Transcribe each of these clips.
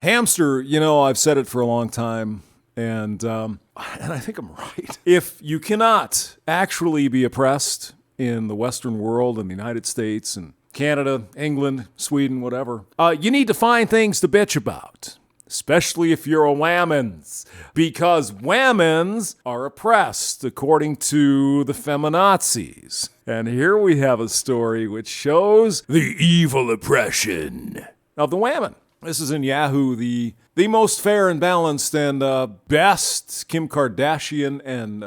Hamster, I've said it for a long time, and I think I'm right. If you cannot actually be oppressed in the Western world, in the United States, and Canada, England, Sweden, whatever, you need to find things to bitch about. Especially if you're a Wammens, because Wammens are oppressed, according to the feminazis. And here we have a story which shows the evil oppression of the Wammen. This is in Yahoo, the most fair and balanced and best Kim Kardashian and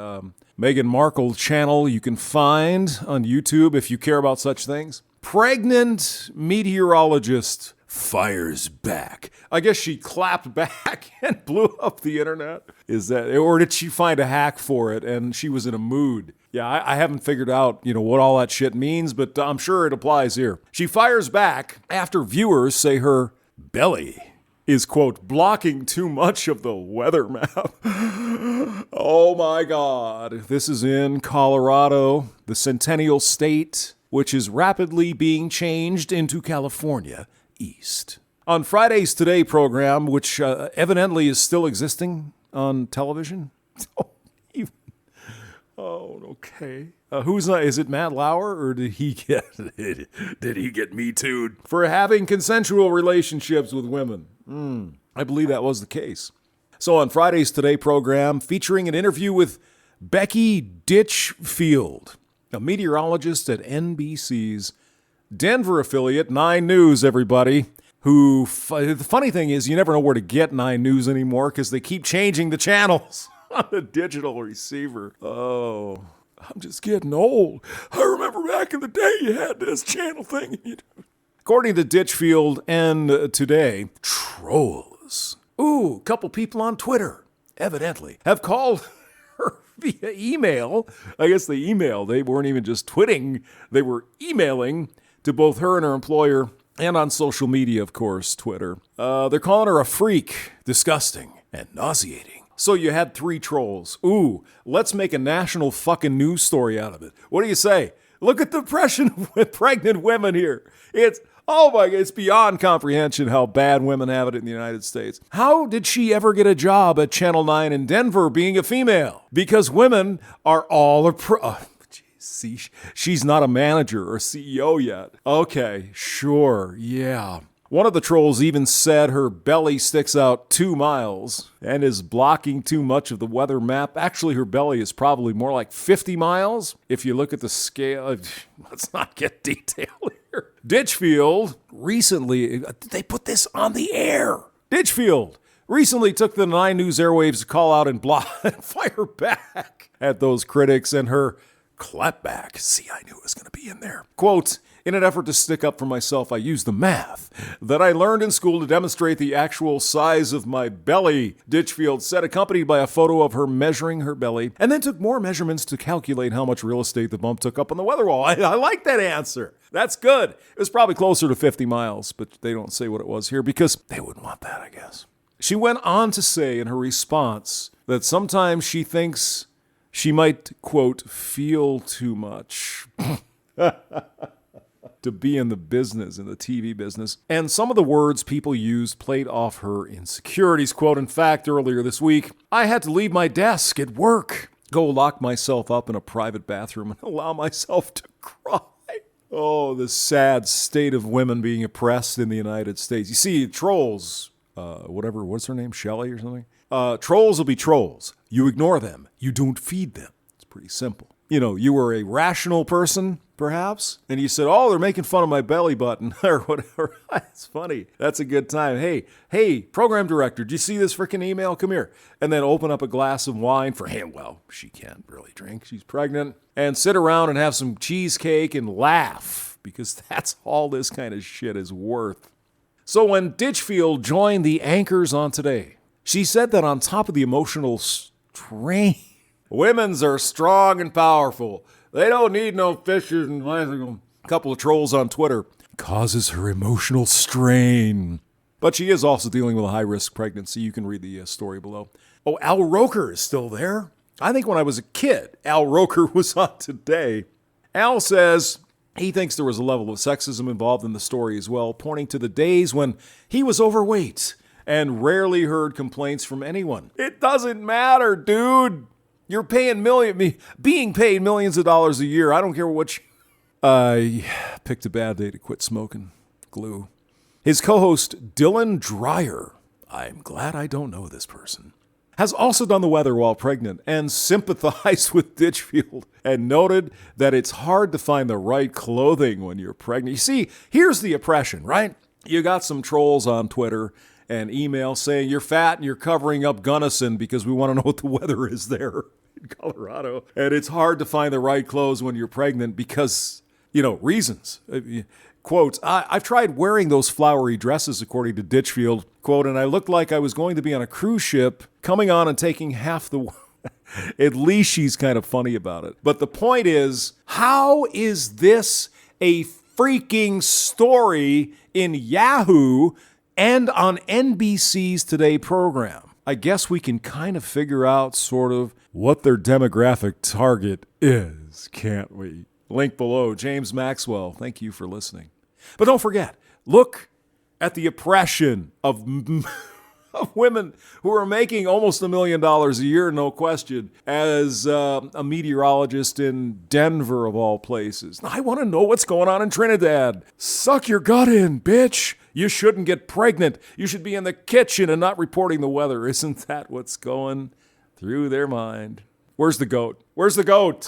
Meghan Markle channel you can find on YouTube if you care about such things. Pregnant meteorologist fires back. I guess she clapped back and blew up the internet. Or did she find a hack for it and she was in a mood? Yeah, I haven't figured out, what all that shit means, but I'm sure it applies here. She fires back after viewers say her belly is, quote, blocking too much of the weather map. Oh my God. This is in Colorado, the Centennial State, which is rapidly being changed into California East. On Friday's Today program, which evidently is still existing on television. Okay. Is it Matt Lauer, or did he get me too'd for having consensual relationships with women? I believe that was the case. So on Friday's Today program, featuring an interview with Becky Ditchfield, a meteorologist at NBC's Denver affiliate, 9 News, everybody, who, the funny thing is, you never know where to get 9 News anymore because they keep changing the channels on the digital receiver. Oh, I'm just getting old. I remember back in the day you had this channel thing. According to Ditchfield and Today, trolls. A couple people on Twitter, evidently, have called her via email. I guess they emailed. They weren't even just twitting. They were emailing to both her and her employer, and on social media, of course, Twitter. They're calling her a freak, disgusting, and nauseating. So you had 3 trolls. Let's make a national fucking news story out of it. What do you say? Look at the oppression of pregnant women here. It's beyond comprehension how bad women have it in the United States. How did she ever get a job at Channel 9 in Denver being a female? Because women are all See, she's not a manager or CEO yet. Okay, sure, yeah. One of the trolls even said her belly sticks out 2 miles and is blocking too much of the weather map. Actually, her belly is probably more like 50 miles if you look at the scale. Let's not get detailed here. Ditchfield recently, they put this on the air. Ditchfield recently took the 9 News airwaves to call out and fire back at those critics, and her clapback. See, I knew it was going to be in there. Quote, in an effort to stick up for myself, I used the math that I learned in school to demonstrate the actual size of my belly, Ditchfield said, accompanied by a photo of her measuring her belly, and then took more measurements to calculate how much real estate the bump took up on the weather wall. I like that answer. That's good. It was probably closer to 50 miles, but they don't say what it was here because they wouldn't want that, I guess. She went on to say in her response that sometimes she thinks she might, quote, feel too much to be in the business, in the TV business. And some of the words people used played off her insecurities. Quote, in fact, earlier this week, I had to leave my desk at work, go lock myself up in a private bathroom and allow myself to cry. Oh, the sad state of women being oppressed in the United States. You see, trolls, what's her name, Shelley or something? Trolls will be trolls. You ignore them. You don't feed them. It's pretty simple. You were a rational person, perhaps, and you said, they're making fun of my belly button or whatever. It's funny. That's a good time. Hey, program director, did you see this freaking email? Come here. And then open up a glass of wine for him. Well, she can't really drink. She's pregnant. And sit around and have some cheesecake and laugh, because that's all this kind of shit is worth. So when Ditchfield joined the anchors on Today, she said that on top of the emotional strain, women's are strong and powerful. They don't need no fishers and a couple of trolls on Twitter. Causes her emotional strain. But she is also dealing with a high-risk pregnancy. You can read the story below. Oh, Al Roker is still there. I think when I was a kid, Al Roker was on Today. Al says he thinks there was a level of sexism involved in the story as well, pointing to the days when he was overweight and rarely heard complaints from anyone. It doesn't matter, dude. You're being paid millions of dollars a year. I don't care what you... I picked a bad day to quit smoking glue. His co-host, Dylan Dreyer, I'm glad I don't know this person, has also done the weather while pregnant and sympathized with Ditchfield and noted that it's hard to find the right clothing when you're pregnant. You see, here's the oppression, right? You got some trolls on Twitter and email saying you're fat and you're covering up Gunnison because we want to know what the weather is there in Colorado. And it's hard to find the right clothes when you're pregnant because, reasons. Quotes, I've tried wearing those flowery dresses, according to Ditchfield, quote, and I looked like I was going to be on a cruise ship, coming on and taking half the... At least she's kind of funny about it. But the point is, how is this a freaking story in Yahoo and on NBC's Today program? I guess we can kind of figure out sort of what their demographic target is, can't we? Link below. James Maxwell, thank you for listening. But don't forget, look at the oppression of women who are making almost $1 million a year, no question, as a meteorologist in Denver, of all places. I want to know what's going on in Trinidad. Suck your gut in, bitch. You shouldn't get pregnant. You should be in the kitchen and not reporting the weather. Isn't that what's going through their mind? Where's the goat? Where's the goat?